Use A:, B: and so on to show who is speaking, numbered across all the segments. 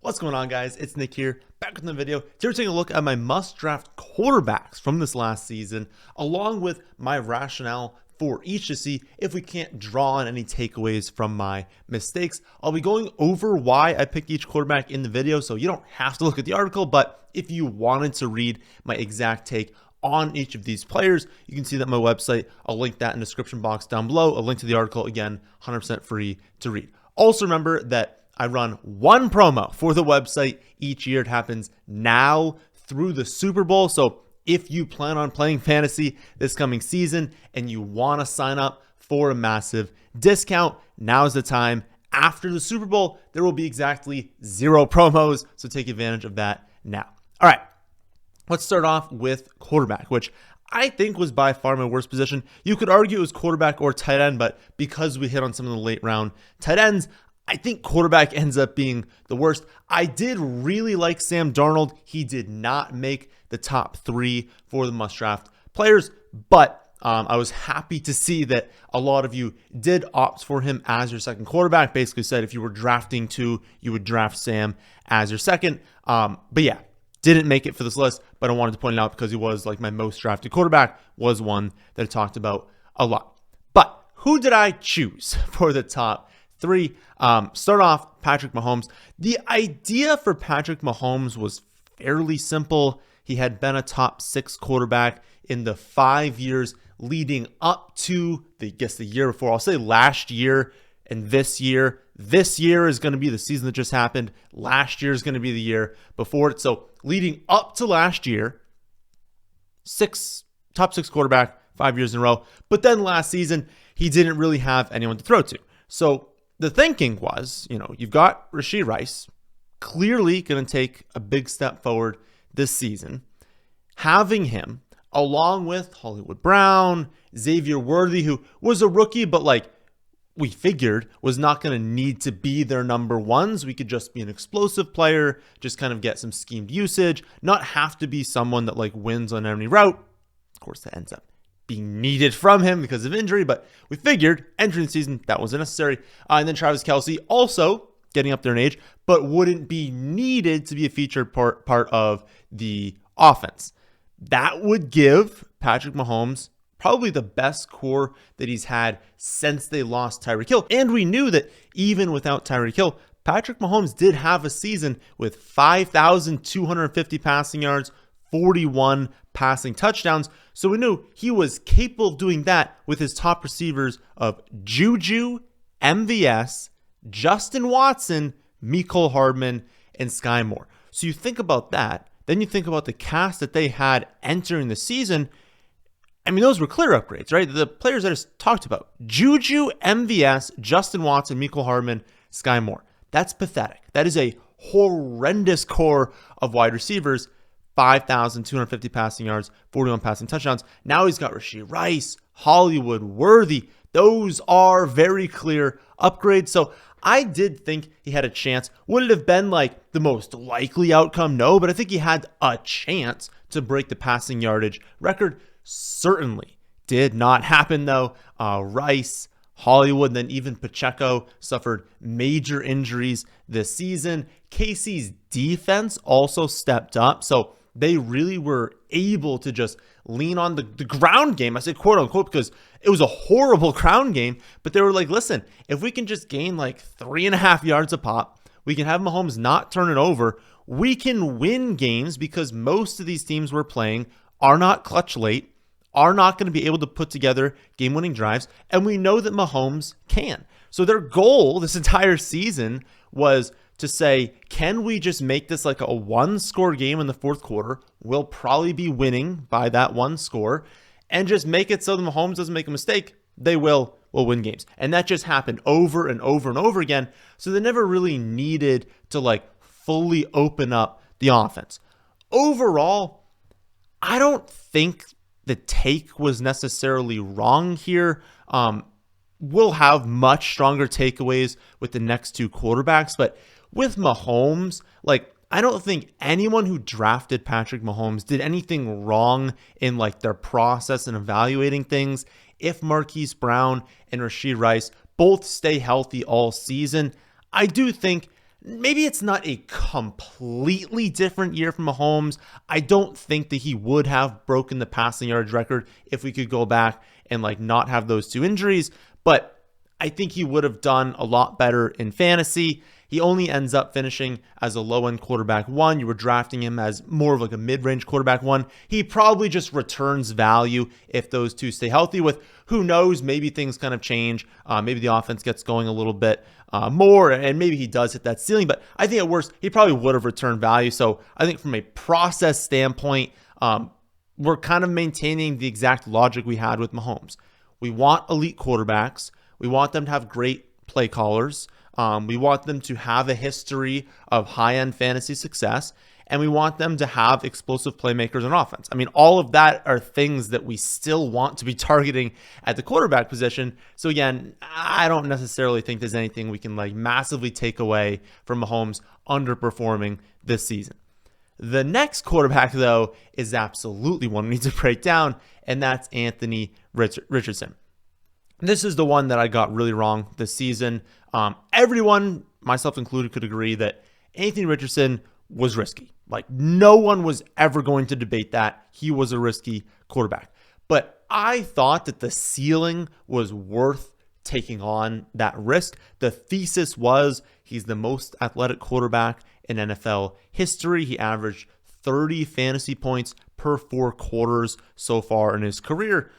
A: What's going on, guys? It's Nick here, back with another video. Today we're taking a look at my must-draft quarterbacks from this last season, along with my rationale for each to see if we can't draw on any takeaways from my mistakes. I'll be going over why I picked each quarterback in the video, so you don't have to look at the article, but if you wanted to read my exact take on each of these players, you can see that on my website. I'll link that in the description box down below. A link to the article, again, 100% free to read. Also remember that I run one promo for the website each year. It happens now through the Super Bowl. So if you plan on playing fantasy this coming season and you want to sign up for a massive discount, now's the time. After the Super Bowl, there will be exactly 0 promos. So take advantage of that now. All right, let's start off with quarterback, which I think was by far my worst position. You could argue it was quarterback or tight end, but because we hit on some of the late round tight ends, I think quarterback ends up being the worst. I did really like Sam Darnold. He did not make the top 3 for the must-draft players, but I was happy to see that a lot of you did opt for him as your second quarterback. Basically said if you were drafting 2, you would draft Sam as your second. But yeah, didn't make it for this list, but I wanted to point it out because he was like my most drafted quarterback, was one that I talked about a lot. But who did I choose for the top 3? Start off Patrick Mahomes. The idea for Patrick Mahomes was fairly simple. He had been a top 6 quarterback in the 5 years leading up to the year before. I'll say last year and this year. This year is going to be the season that just happened. Last year is going to be the year before it. So leading up to last year, top 6 quarterback, 5 years in a row. But then last season, he didn't really have anyone to throw to. So the thinking was, you've got Rashee Rice, clearly going to take a big step forward this season. Having him, along with Hollywood Brown, Xavier Worthy, who was a rookie, but we figured was not going to need to be their number ones. We could just be an explosive player, just kind of get some schemed usage, not have to be someone that wins on every route. Of course, that ends up being needed from him because of injury, but we figured entering the season that wasn't necessary. And then Travis Kelce, also getting up there in age, but wouldn't be needed to be a featured part of the offense. That would give Patrick Mahomes probably the best core that he's had since they lost Tyreek Hill. And we knew that even without Tyreek Hill, Patrick Mahomes did have a season with 5,250 passing yards, 41 passing touchdowns. So we knew he was capable of doing that with his top receivers of Juju, MVS, Justin Watson, Mecole Hardman, and Sky Moore. So you think about that, then you think about the cast that they had entering the season. I mean, those were clear upgrades, right? The players I just talked about: Juju, MVS, Justin Watson, Mecole Hardman, Sky Moore. That's pathetic. That is a horrendous core of wide receivers. 5,250 passing yards, 41 passing touchdowns. Now he's got Rashee Rice, Hollywood Worthy. Those are very clear upgrades. So I did think he had a chance. Would it have been the most likely outcome? No, but I think he had a chance to break the passing yardage record. Certainly did not happen though. Rice, Hollywood, and then even Pacheco suffered major injuries this season. KC's defense also stepped up. So they really were able to just lean on the ground game. I say quote unquote because it was a horrible ground game, but they were like, listen, if we can just gain 3.5 yards a pop, we can have Mahomes not turn it over. We can win games because most of these teams we're playing are not clutch late, are not going to be able to put together game-winning drives, and we know that Mahomes can. So their goal this entire season was to say, can we just make this a 1-score game in the fourth quarter? We'll probably be winning by that 1 score, and just make it so that Mahomes doesn't make a mistake. They will win games. And that just happened over and over and over again. So they never really needed to fully open up the offense. Overall, I don't think the take was necessarily wrong here. We'll have much stronger takeaways with the next 2 quarterbacks, but with Mahomes, I don't think anyone who drafted Patrick Mahomes did anything wrong in their process and evaluating things. If Marquise Brown and Rashee Rice both stay healthy all season, I do think maybe it's not a completely different year from Mahomes. I don't think that he would have broken the passing yards record if we could go back and like not have those two injuries, but I think he would have done a lot better in fantasy. He only ends up finishing as a low-end quarterback one. You were drafting him as more of like a mid-range quarterback one. He probably just returns value if those two stay healthy with, who knows, maybe things kind of change. Maybe the offense gets going a little bit more, and maybe he does hit that ceiling. But I think at worst, he probably would have returned value. So I think from a process standpoint, we're kind of maintaining the exact logic we had with Mahomes. We want elite quarterbacks. We want them to have great play callers. We want them to have a history of high-end fantasy success, and we want them to have explosive playmakers on offense. I mean, all of that are things that we still want to be targeting at the quarterback position. So again, I don't necessarily think there's anything we can like massively take away from Mahomes underperforming this season. The next quarterback, though, is absolutely one we need to break down, and that's Anthony Richardson. This is the one that I got really wrong this season. Everyone, myself included, could agree that Anthony Richardson was risky. Like, no one was ever going to debate that. He was a risky quarterback. But I thought that the ceiling was worth taking on that risk. The thesis was he's the most athletic quarterback in NFL history. He averaged 30 fantasy points per 4 quarters so far in his career.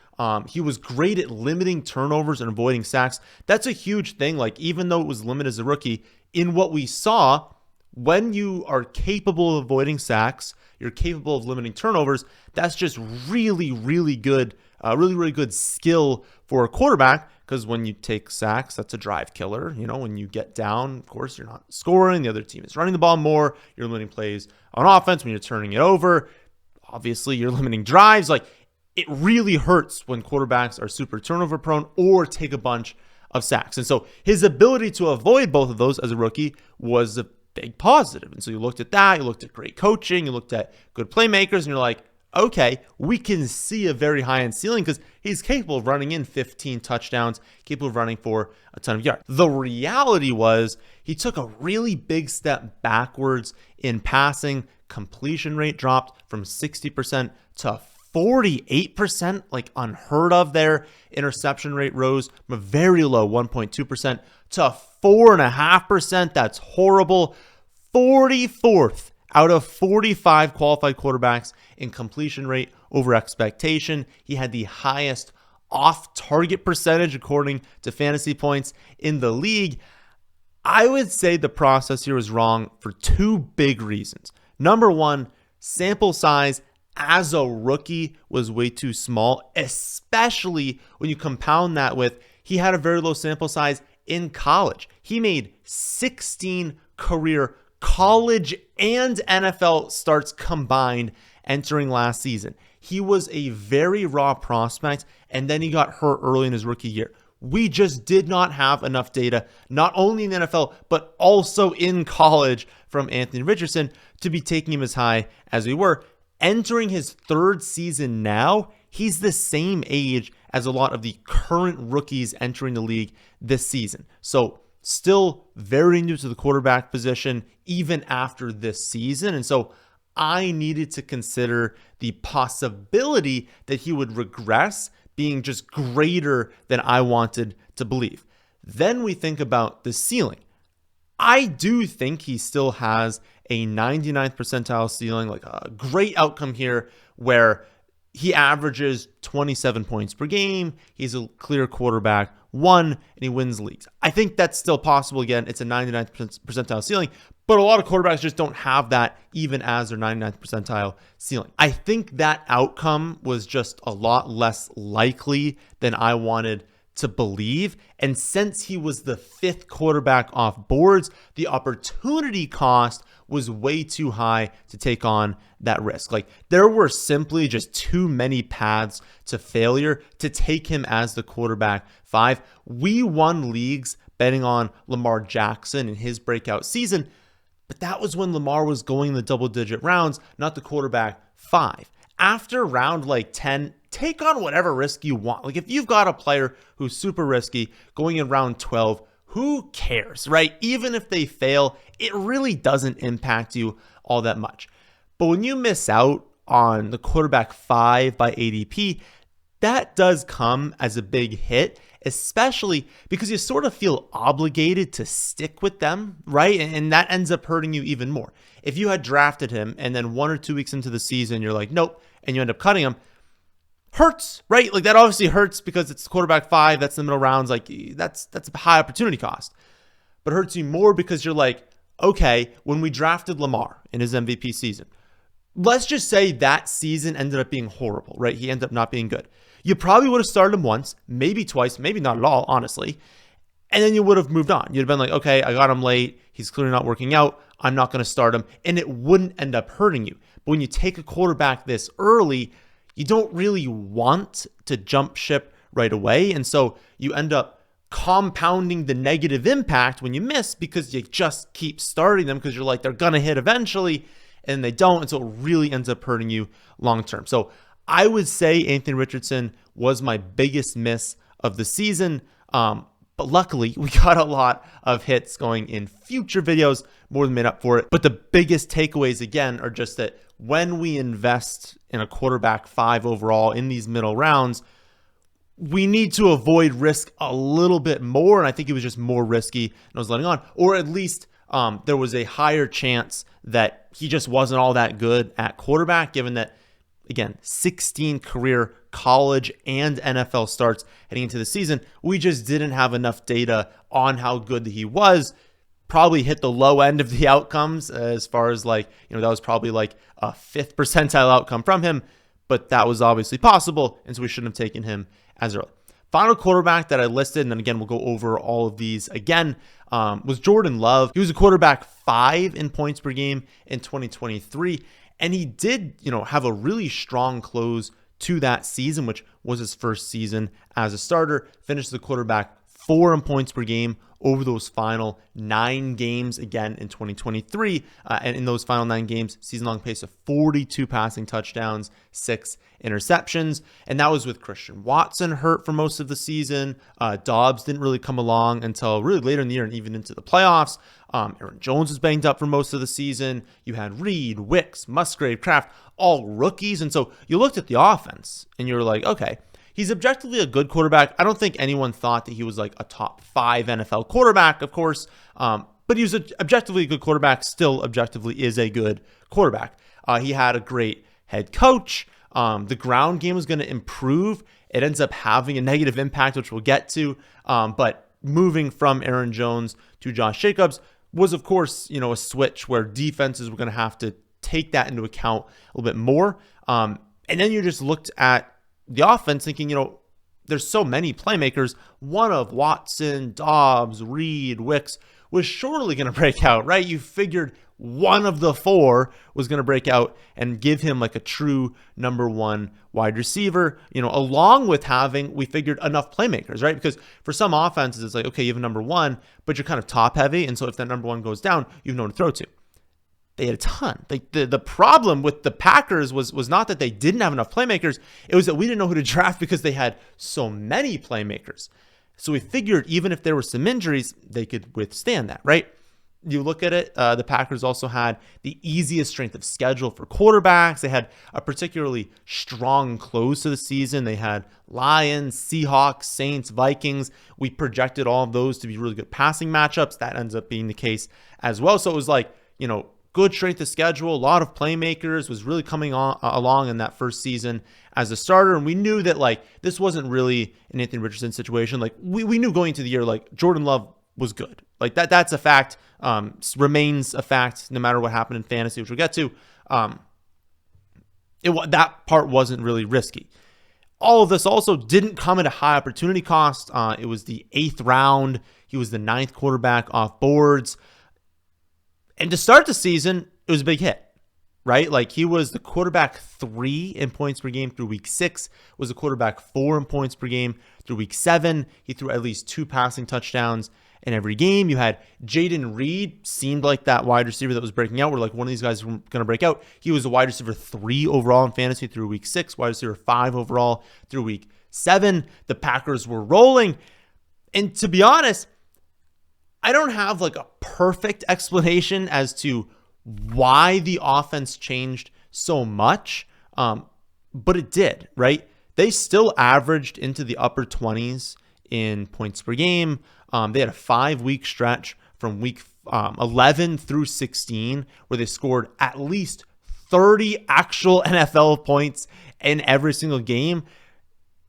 A: He was great at limiting turnovers and avoiding sacks. That's a huge thing. Like, even though it was limited as a rookie, in what we saw, when you are capable of avoiding sacks, you're capable of limiting turnovers. That's just really, really good, really good skill for a quarterback. Because when you take sacks, that's a drive killer. You know, when you get down, of course, you're not scoring. The other team is running the ball more. You're limiting plays on offense when you're turning it over. Obviously, you're limiting drives. Like, it really hurts when quarterbacks are super turnover prone or take a bunch of sacks. And so his ability to avoid both of those as a rookie was a big positive. And so you looked at that, you looked at great coaching, you looked at good playmakers, and you're like, okay, we can see a very high-end ceiling because he's capable of running in 15 touchdowns, capable of running for a ton of yards. The reality was he took a really big step backwards in passing. Completion rate dropped from 60% to 48%, like unheard of there. Interception rate rose from a very low 1.2% to 4.5%. That's horrible. 44th out of 45 qualified quarterbacks in completion rate over expectation. He had the highest off-target percentage according to fantasy points in the league. I would say the process here was wrong for 2 big reasons. Number one, sample size as a rookie was way too small, especially when you compound that with he had a very low sample size in college. He made 16 career college and NFL starts combined entering last season. He was a very raw prospect, and then he got hurt early in his rookie year. We just did not have enough data, not only in the NFL, but also in college from Anthony Richardson to be taking him as high as we were. Entering his 3rd season now, he's the same age as a lot of the current rookies entering the league this season. So still very new to the quarterback position, even after this season. And so I needed to consider the possibility that he would regress being just greater than I wanted to believe. Then we think about the ceiling. I do think he still has a 99th percentile ceiling, like a great outcome here where he averages 27 points per game. He's a clear quarterback 1 and he wins leagues. I think that's still possible. Again, it's a 99th percentile ceiling, but a lot of quarterbacks just don't have that even as their 99th percentile ceiling. I think that outcome was just a lot less likely than I wanted to believe. And since he was the 5th quarterback off boards, the opportunity cost was way too high to take on that risk. Like, there were simply just too many paths to failure to take him as the quarterback 5. We won leagues betting on Lamar Jackson in his breakout season, but that was when Lamar was going the double-digit rounds, not the quarterback 5. After round like 10, take on whatever risk you want. Like, if you've got a player who's super risky going in round 12, who cares, right? Even if they fail, it really doesn't impact you all that much. But when you miss out on the quarterback 5 by ADP, that does come as a big hit, especially because you sort of feel obligated to stick with them, right? And that ends up hurting you even more. If you had drafted him and then 1 or 2 weeks into the season, you're like, nope, and you end up cutting him, hurts, right? Like that obviously hurts because it's quarterback 5, that's the middle rounds, like that's a high opportunity cost. But it hurts you more because you're like, okay, when we drafted Lamar in his MVP season, let's just say that season ended up being horrible, right? He ended up not being good. You probably would have started him once, maybe twice, maybe not at all, honestly. And then you would have moved on. You'd have been like, okay, I got him late. He's clearly not working out. I'm not going to start him. And it wouldn't end up hurting you. But when you take a quarterback this early, you don't really want to jump ship right away. And so you end up compounding the negative impact when you miss because you just keep starting them because you're like, they're going to hit eventually, and they don't. And so it really ends up hurting you long term. So I would say Anthony Richardson was my biggest miss of the season. But luckily, we got a lot of hits going in future videos, more than made up for it. But the biggest takeaways, again, are just that when we invest in a quarterback 5 overall in these middle rounds, we need to avoid risk a little bit more. And I think it was just more risky than I was letting on. Or at least there was a higher chance that he just wasn't all that good at quarterback, given that, again, 16 career college and NFL starts heading into the season. We just didn't have enough data on how good he was. Probably hit the low end of the outcomes as far as like, that was probably like a 5th percentile outcome from him, but that was obviously possible. And so we shouldn't have taken him as early. Final quarterback that I listed, and then again, we'll go over all of these again, was Jordan Love. He was a quarterback 5 in points per game in 2023. And he did, have a really strong close to that season, which was his first season as a starter. Finished the quarterback 4 in points per game over those final 9 games again in 2023. And in those final 9 games, season-long pace of 42 passing touchdowns, 6 interceptions. And that was with Christian Watson hurt for most of the season. Dobbs didn't really come along until really later in the year and even into the playoffs. Aaron Jones was banged up for most of the season. You had Reed, Wicks, Musgrave, Kraft, all rookies. And so you looked at the offense and you were like, okay, he's objectively a good quarterback. I don't think anyone thought that he was like a top 5 NFL quarterback, of course. But he was objectively a good quarterback, still objectively is a good quarterback. He had a great head coach. The ground game was going to improve. It ends up having a negative impact, which we'll get to. But moving from Aaron Jones to Josh Jacobs was, of course, a switch where defenses were going to have to take that into account a little bit more. And then you just looked at the offense thinking, there's so many playmakers. One of Watson, Dobbs, Reed, Wicks was surely going to break out, right? You figured one of the 4 was going to break out and give him like a true number 1 wide receiver, along with having, we figured, enough playmakers, right? Because for some offenses, it's like, okay, you have a number 1, but you're kind of top heavy. And so if that number 1 goes down, you have no one to throw to. They had a ton. The problem with the Packers was not that they didn't have enough playmakers. It was that we didn't know who to draft because they had so many playmakers. So we figured even if there were some injuries, they could withstand that, right? You look at it, the Packers also had the easiest strength of schedule for quarterbacks. They had a particularly strong close to the season. They had Lions, Seahawks, Saints, Vikings. We projected all of those to be really good passing matchups. That ends up being the case as well. So it was like, good strength of schedule, a lot of playmakers, was really coming along in that first season as a starter. And we knew that like this wasn't really an Anthony Richardson situation. Like we knew going into the year, like Jordan Love was good. Like that's a fact, remains a fact no matter what happened in fantasy, which we'll get to. That part wasn't really risky. All of this also didn't come at a high opportunity cost. It was the 8th round. He was the 9th quarterback off boards. And to start the season, it was a big hit, right? Like he was the quarterback 3 in points per game through week 6, was the quarterback 4 in points per game through week 7. He threw at least 2 passing touchdowns in every game. You had Jaden Reed, seemed like that wide receiver that was breaking out. We're like, one of these guys is going to break out. He was a wide receiver 3 overall in fantasy through week 6, wide receiver 5 overall through week 7. The Packers were rolling. And to be honest, I don't have like a perfect explanation as to why the offense changed so much, but it did, right? They still averaged into the upper 20s in points per game. They had a 5-week stretch from week 11 through 16 where they scored at least 30 actual NFL points in every single game.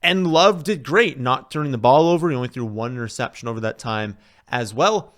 A: And Love did great, not turning the ball over. He only threw 1 interception over that time as well.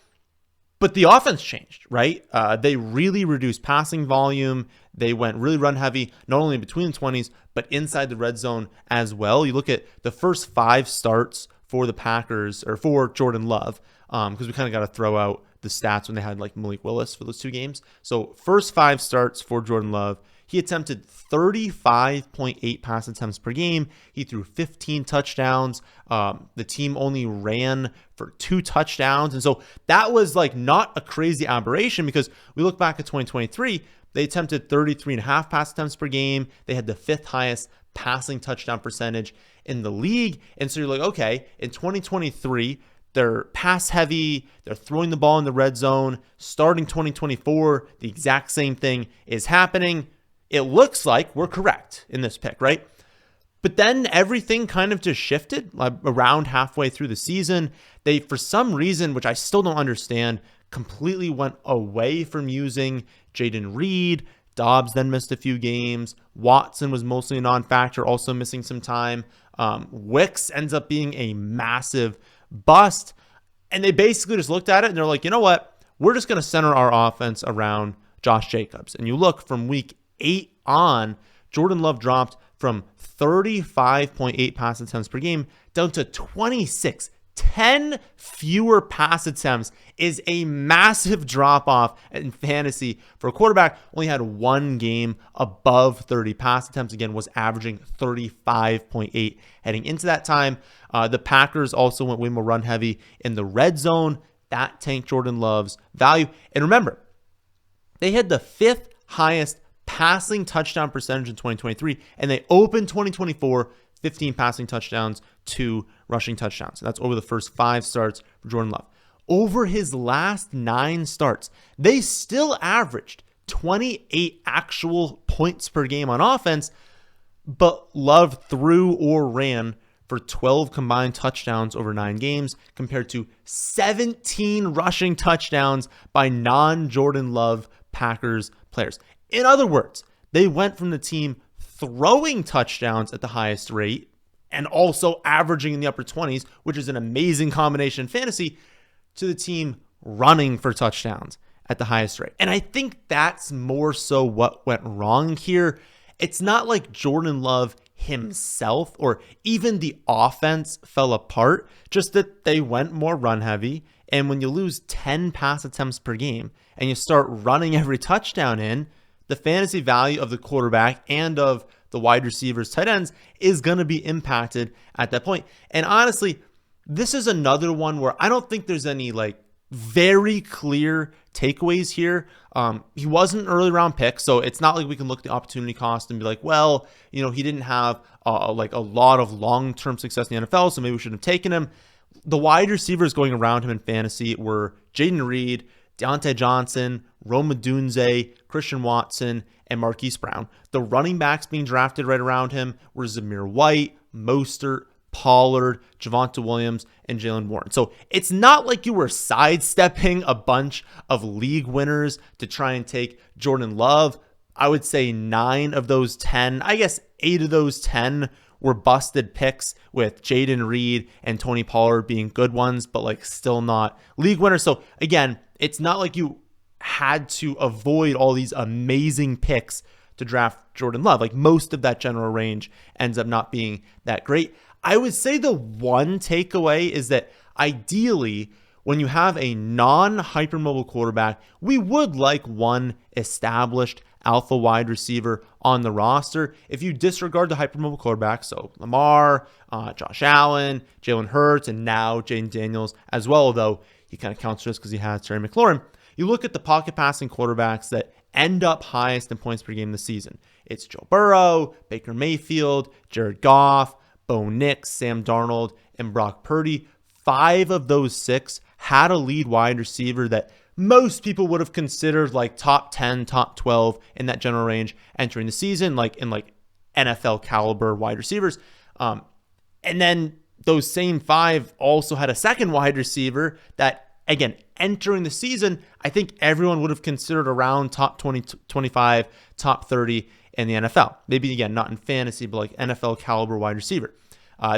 A: But the offense changed, right? They really reduced passing volume. They went really run heavy, not only between the 20s, but inside the red zone as well. You look at the first 5 starts for the Packers, or for Jordan Love, because we kind of got to throw out the stats when they had like Malik Willis for those 2 games. So first 5 starts for Jordan Love, he attempted 35.8 pass attempts per game. He threw 15 touchdowns. The team only ran for 2 touchdowns. And so that was like not a crazy aberration, because we look back at 2023, they attempted 33.5 pass attempts per game. They had the 5th highest passing touchdown percentage in the league. And so you're like, okay, in 2023, they're pass heavy. They're throwing the ball in the red zone. Starting 2024, the exact same thing is happening. It looks like we're correct in this pick, right? But then everything kind of just shifted around halfway through the season. They, for some reason, which I still don't understand, completely went away from using Jaden Reed. Dobbs then missed a few games. Watson was mostly a non-factor, also missing some time. Wicks ends up being a massive bust. And they basically just looked at it and they're like, you know what? We're just going to center our offense around Josh Jacobs. And you look from week 8 on, Jordan Love dropped from 35.8 pass attempts per game down to 26. 10 fewer pass attempts is a massive drop off in fantasy for a quarterback. Only had 1 game above 30 pass attempts. Again, was averaging 35.8 heading into that time. The Packers also went way more run heavy in the red zone. That tanked Jordan Love's value. And remember, they had the 5th highest passing touchdown percentage in 2023, and they opened 2024 15 passing touchdowns, 2 rushing touchdowns. That's over the first 5 starts for Jordan Love. Over his last 9 starts, they still averaged 28 actual points per game on offense, but Love threw or ran for 12 combined touchdowns over 9 games, compared to 17 rushing touchdowns by non-Jordan Love Packers players. In other words, they went from the team throwing touchdowns at the highest rate and also averaging in the upper 20s, which is an amazing combination in fantasy, to the team running for touchdowns at the highest rate. And I think that's more so what went wrong here. It's not like Jordan Love himself or even the offense fell apart, just that they went more run heavy. And when you lose 10 pass attempts per game and you start running every touchdown in, the fantasy value of the quarterback and of the wide receivers, tight ends, is going to be impacted at that point. And honestly, this is another one where I don't think there's any like very clear takeaways here. He wasn't an early round pick, so it's not like we can look at the opportunity cost and be like, well, you know, he didn't have like a lot of long-term success in the NFL, so maybe we shouldn't have taken him. The wide receivers going around him in fantasy were Jaden Reed, Deontay Johnson, Rome Odunze, Christian Watson, and Marquise Brown. The running backs being drafted right around him were Zamir White, Mostert, Pollard, Javonte Williams, and Jalen Warren. So it's not like you were sidestepping a bunch of league winners to try and take Jordan Love. I would say 9 of those 10, I guess 8 of those 10 were busted picks, with Jaden Reed and Tony Pollard being good ones, but like still not league winners. So again, it's not like you had to avoid all these amazing picks to draft Jordan Love. Like most of that general range ends up not being that great. I would say the one takeaway is that ideally, when you have a non-hypermobile quarterback, we would like one established alpha wide receiver on the roster. If you disregard the hypermobile quarterbacks, so Lamar, Josh Allen, Jalen Hurts, and now Jaden Daniels as well, though he kind of counts just because he has Terry McLaurin. You look at the pocket passing quarterbacks that end up highest in points per game this season. It's Joe Burrow, Baker Mayfield, Jared Goff, Bo Nix, Sam Darnold, and Brock Purdy. 5 of those 6 had a lead wide receiver that most people would have considered like top 10, top 12 in that general range entering the season, like in like NFL caliber wide receivers. And then those same 5 also had a second wide receiver that, again, entering the season, I think everyone would have considered around top 20, 25, top 30 in the NFL. Maybe, again, not in fantasy, but like NFL caliber wide receiver.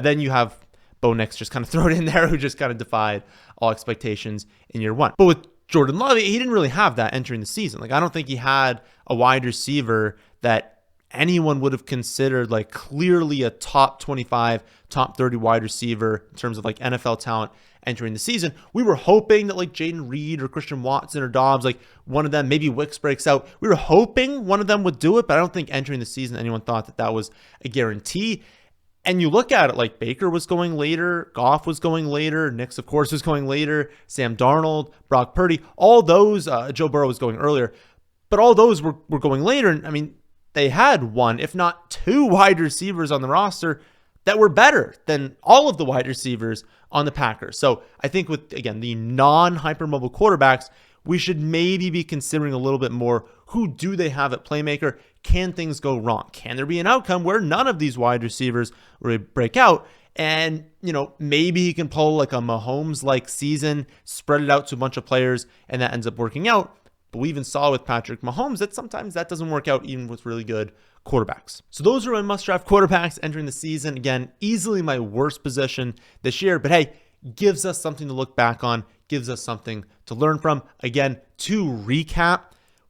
A: Then you have Bo Nix just kind of thrown in there, who just kind of defied all expectations in year 1. But with Jordan Love, he didn't really have that entering the season. Like, I don't think he had a wide receiver that anyone would have considered like clearly a top 25, top 30 wide receiver in terms of like NFL talent entering the season. We were hoping that like Jaden Reed or Christian Watson or Dobbs, like one of them, maybe Wicks breaks out. We were hoping one of them would do it, but I don't think entering the season anyone thought that that was a guarantee. And you look at it, like Baker was going later, Goff was going later, Nix, of course, was going later, Sam Darnold, Brock Purdy, all those, Joe Burrow was going earlier, but all those were going later. And I mean, they had 1, if not 2 wide receivers on the roster that were better than all of the wide receivers on the Packers. So I think with, again, the non-hypermobile quarterbacks, we should maybe be considering a little bit more, who do they have at playmaker? Can things go wrong? Can there be an outcome where none of these wide receivers really break out? And, you know, maybe he can pull like a Mahomes-like season, spread it out to a bunch of players, and that ends up working out. But we even saw with Patrick Mahomes that sometimes that doesn't work out even with really good quarterbacks. So those are my must-draft quarterbacks entering the season. Again, easily my worst position this year, but hey, gives us something to look back on, gives us something to learn from. Again, to recap,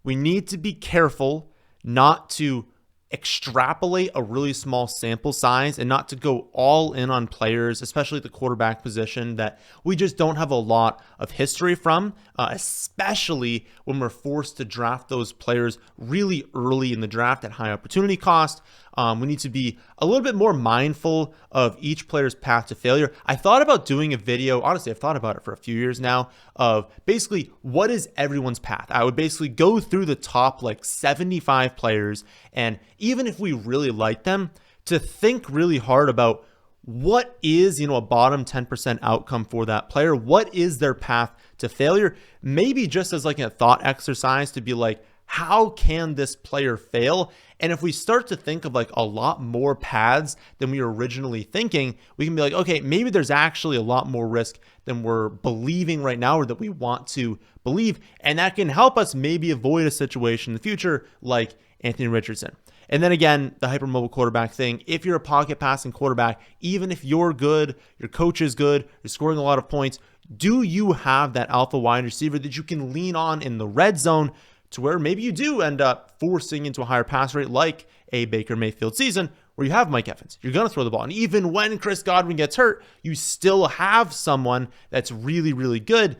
A: we need to be careful not to extrapolate a really small sample size and not to go all in on players, especially at the quarterback position, that we just don't have a lot of history from, especially when we're forced to draft those players really early in the draft at high opportunity cost. We need to be a little bit more mindful of each player's path to failure. I thought about doing a video, honestly, I've thought about it for a few years now, of basically what is everyone's path. I would basically go through the top like 75 players, and even if we really like them, to think really hard about what is, a bottom 10% outcome for that player. What is their path to failure? Maybe just as like a thought exercise to be like, how can this player fail? And if we start to think of like a lot more paths than we were originally thinking, we can be like, okay, maybe there's actually a lot more risk than we're believing right now, or that we want to believe. And that can help us maybe avoid a situation in the future like Anthony Richardson. And then again, the hypermobile quarterback thing, if you're a pocket passing quarterback, even if you're good, your coach is good, you're scoring a lot of points, do you have that alpha wide receiver that you can lean on in the red zone to where maybe you do end up forcing into a higher pass rate like a Baker Mayfield season where you have Mike Evans. You're going to throw the ball. And even when Chris Godwin gets hurt, you still have someone that's really, really good.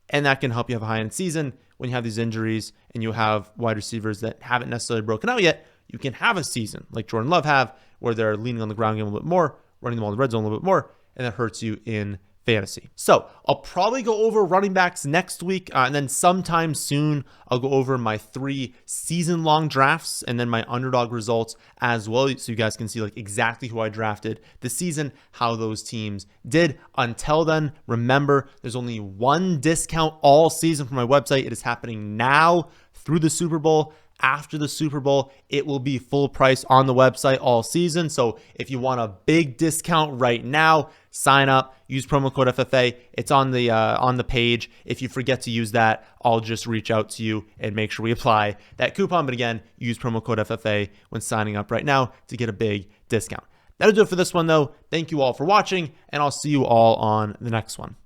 A: And that can help you have a high-end season when you have these injuries and you have wide receivers that haven't necessarily broken out yet. You can have a season like Jordan Love have where they're leaning on the ground game a little bit more, running the ball in the red zone a little bit more, and that hurts you in fantasy. So I'll probably go over running backs next week, and then sometime soon I'll go over my 3 season-long drafts and then my underdog results as well, so you guys can see like exactly who I drafted this season, how those teams did. Until then, remember, there's only 1 discount all season for my website. It is happening now through the Super Bowl. After the Super Bowl, it will be full price on the website all season. So if you want a big discount right now, sign up, use promo code FFA. It's on the page. If you forget to use that, I'll just reach out to you and make sure we apply that coupon. But again, use promo code FFA when signing up right now to get a big discount. That'll do it for this one though. Thank you all for watching, and I'll see you all on the next one.